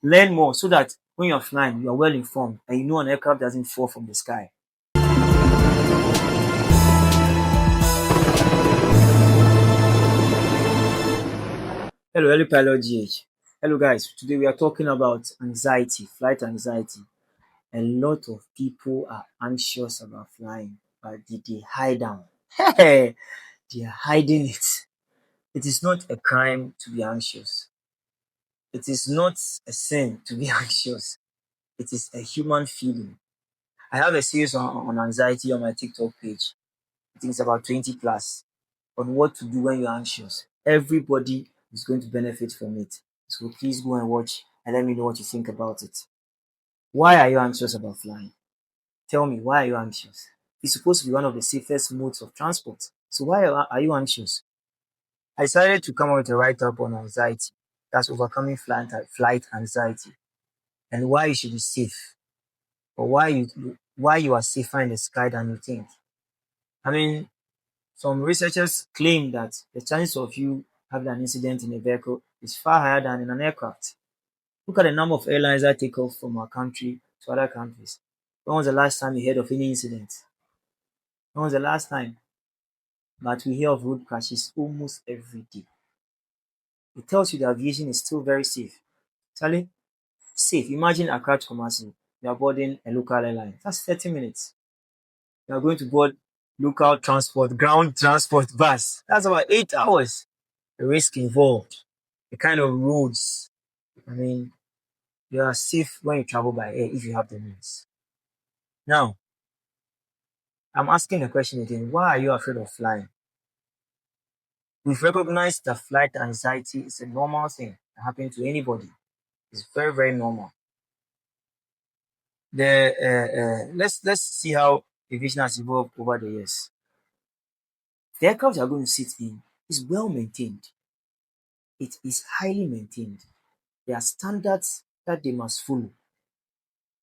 Learn more so that when you're flying, you're well informed and you know an aircraft doesn't fall from the sky. Hello, HeliPilotGh. Hello, guys. Today we are talking about anxiety, flight anxiety. A lot of people are anxious about flying, but they hide down. Hey, they are hiding it. It is not a crime to be anxious. It is not a sin to be anxious. It is a human feeling. I have a series on anxiety on my TikTok page. I think it's about 20 plus on what to do when you're anxious. Everybody is going to benefit from it. So please go and watch and let me know what you think about it. Why are you anxious about flying? Tell me, why are you anxious? It's supposed to be one of the safest modes of transport. So why are you anxious? I decided to come up with a write-up on anxiety. That's overcoming flight anxiety and why you should be safe or why you are safer in the sky than you think. I mean, some researchers claim that the chance of you having an incident in a vehicle is far higher than in an aircraft. Look at the number of airlines that take off from our country to other countries. When was the last time you heard of any incident? When was the last time? But we hear of road crashes almost every day. It tells you that aviation is still very safe. Charlie, safe. Imagine Accra to Kumasi. You are boarding a local airline. That's 30 minutes. You are going to board local transport, ground transport bus. That's about 8 hours. The risk involved, the kind of roads. I mean, you are safe when you travel by air if you have the means. Now, I'm asking the question again, why are you afraid of flying? We've recognized that flight anxiety is a normal thing that happens to anybody. It's very, very normal. Let's see how aviation has evolved over the years. The aircraft you are going to sit in is well maintained. It is highly maintained. There are standards that they must follow.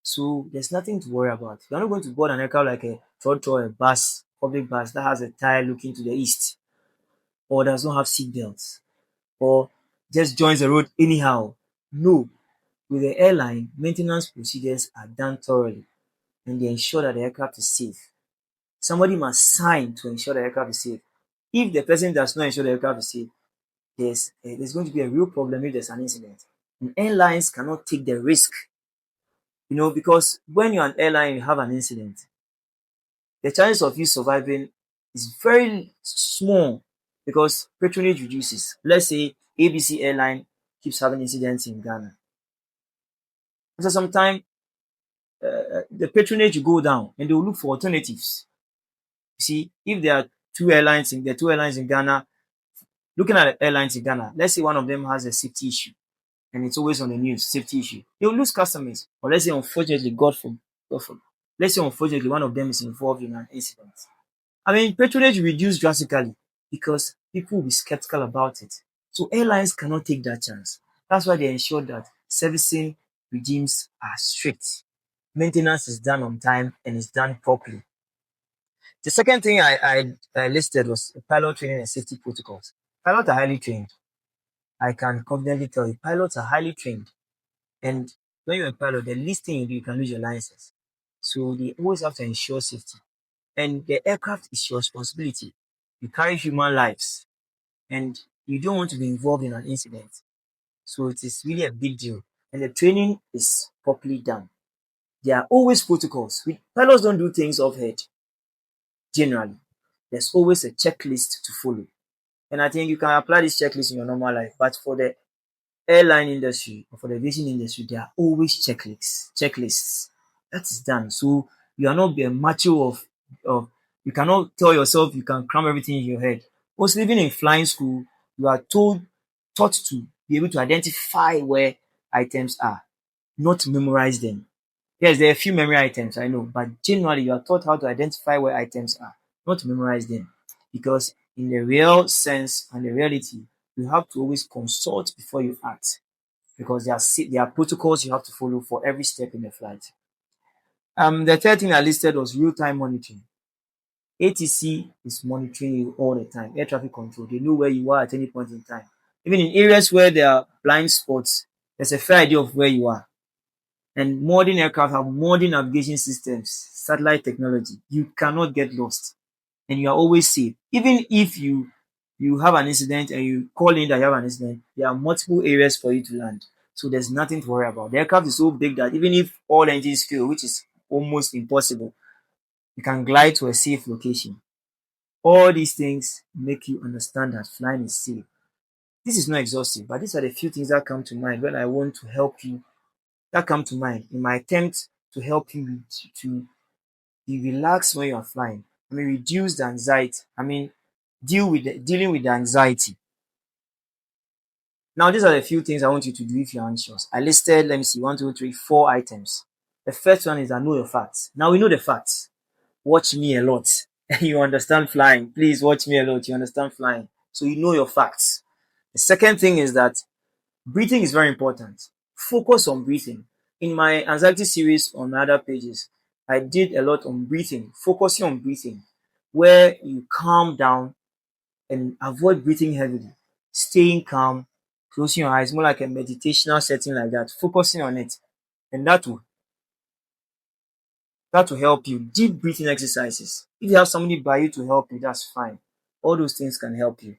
So there's nothing to worry about. You're not going to board an aircraft like a trotro or a bus, public bus that has a tire looking to the east, or does not have seat belts, or just joins the road anyhow. No, with the airline, maintenance procedures are done thoroughly and they ensure that the aircraft is safe. Somebody must sign to ensure the aircraft is safe. If the person does not ensure the aircraft is safe, there's going to be a real problem if there's an incident. And airlines cannot take the risk, because when you're an airline, you have an incident, the chances of you surviving is very small because patronage reduces. Let's say ABC airline keeps having incidents in Ghana. After some time, the patronage will go down and they will look for alternatives. You see, if there are two airlines in Ghana, looking at the airlines in Ghana, let's say one of them has a safety issue and it's always on the news, safety issue. They will lose customers. Or let's say unfortunately, let's say unfortunately one of them is involved in an incident. I mean, patronage reduced drastically because people will be skeptical about it. So airlines cannot take that chance. That's why they ensure that servicing regimes are strict. Maintenance is done on time and is done properly. The second thing I listed was pilot training and safety protocols. Pilots are highly trained. I can confidently tell you, pilots are highly trained. And when you're a pilot, the least thing you do, you can lose your license. So they always have to ensure safety. And the aircraft is your responsibility. You carry human lives and you don't want to be involved in an incident. So it is really a big deal. And the training is properly done. There are always protocols. Pilots don't do things off head. Generally, there's always a checklist to follow. And I think you can apply this checklist in your normal life. But for the airline industry or for the aviation industry, there are always checklists. That is done. So you are not a macho of you cannot tell yourself you can cram everything in your head. Most even in flying school, you are taught to be able to identify where items are, not memorize them. Yes, there are a few memory items, I know, but generally you are taught how to identify where items are, not memorize them. Because in the real sense and the reality, you have to always consult before you act. Because there are protocols you have to follow for every step in the flight. The third thing I listed was real-time monitoring. ATC is monitoring you all the time. Air traffic control, they know where you are at any point in time. Even in areas where there are blind spots, There's a fair idea of where you are. And modern aircraft have modern navigation systems, satellite technology. You cannot get lost, and you are always safe. Even if you have an incident and you call in that you have an incident, there are multiple areas for you to land. So there's nothing to worry about. The aircraft is so big that even if all engines fail, which is almost impossible, you can glide to a safe location. All these things make you understand that flying is safe. This is not exhaustive, but these are the few things that come to mind when I want to help you, that come to mind in my attempt to help you to be relaxed when you are flying. I mean, reduce the anxiety. I mean, dealing with the anxiety. Now, these are the few things I want you to do if you're anxious. I listed, let me see, one, two, three, four items. The first one is I know your facts. Now we know the facts. Watch me a lot. You understand flying. Please watch me a lot. You understand flying. So you know your facts. The second thing is that breathing is very important. Focus on breathing. In my anxiety series on my other pages, I did a lot on breathing, focusing on breathing, where you calm down and avoid breathing heavily, staying calm, closing your eyes, more like a meditational setting like that, focusing on it. And that will help you. Deep breathing exercises. If you have somebody by you to help you, that's fine. All those things can help you.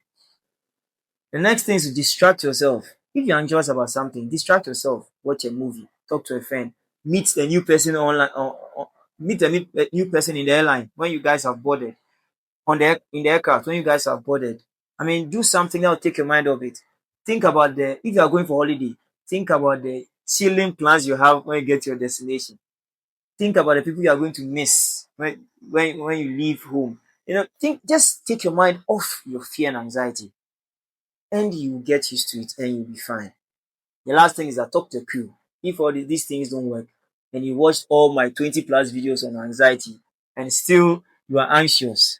The next thing is to distract yourself. If you're anxious about something, distract yourself. Watch a movie, talk to a friend, meet a new person online, or meet a new person in the airline when you guys have boarded, in the aircraft when you guys have boarded. I mean, do something that will take your mind off it. Think about if you are going for holiday, think about the chilling plans you have when you get to your destination. Think about the people you are going to miss when you leave home. Just take your mind off your fear and anxiety, and you will get used to it and you'll be fine. The last thing is that talk to the crew. If these things don't work and you watched all my 20 plus videos on anxiety and still you are anxious,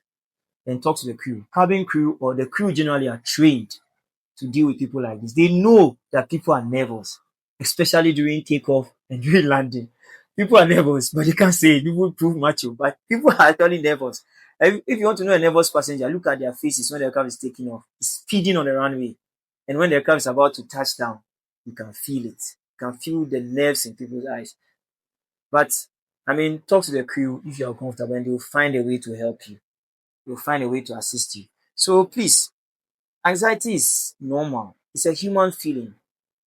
then talk to the crew. Cabin crew or the crew generally are trained to deal with people like this. They know that people are nervous, especially during takeoff and during landing. People are nervous, but they can't say it. People prove macho, but people are actually nervous. If you want to know a nervous passenger, look at their faces when the aircraft is taking off, speeding on the runway. And when the aircraft is about to touch down, you can feel it. You can feel the nerves in people's eyes. But I mean, talk to the crew if you are comfortable and they will find a way to help you. They'll find a way to assist you. So please, anxiety is normal. It's a human feeling.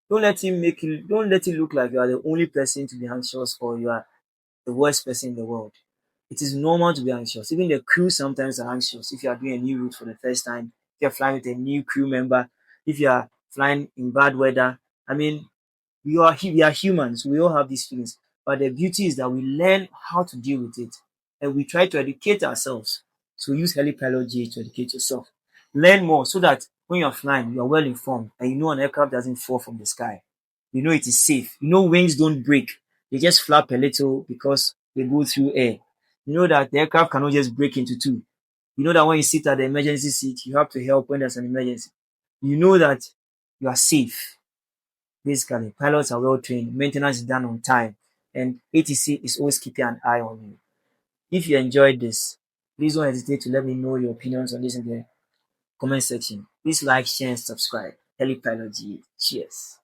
Don't let it look like you are the only person to be anxious or you are the worst person in the world. It is normal to be anxious. Even the crew sometimes are anxious. If you are doing a new route for the first time, if you're flying with a new crew member, if you are flying in bad weather, I mean, we are humans. We all have these feelings. But the beauty is that we learn how to deal with it, and we try to educate ourselves. So use HeliPilotGh to educate yourself. Learn more so that when you're flying, you are well informed and you know an aircraft doesn't fall from the sky. You know it is safe. You know wings don't break. They just flap a little because they go through air. You know that the aircraft cannot just break into two. You know that when you sit at the emergency seat, you have to help when there's an emergency. You know that you are safe. Basically, pilots are well trained, maintenance is done on time, and ATC is always keeping an eye on you. If you enjoyed this, please don't hesitate to let me know your opinions on this in the comment section. Please like, share, and subscribe. HeliPilotGh. Cheers.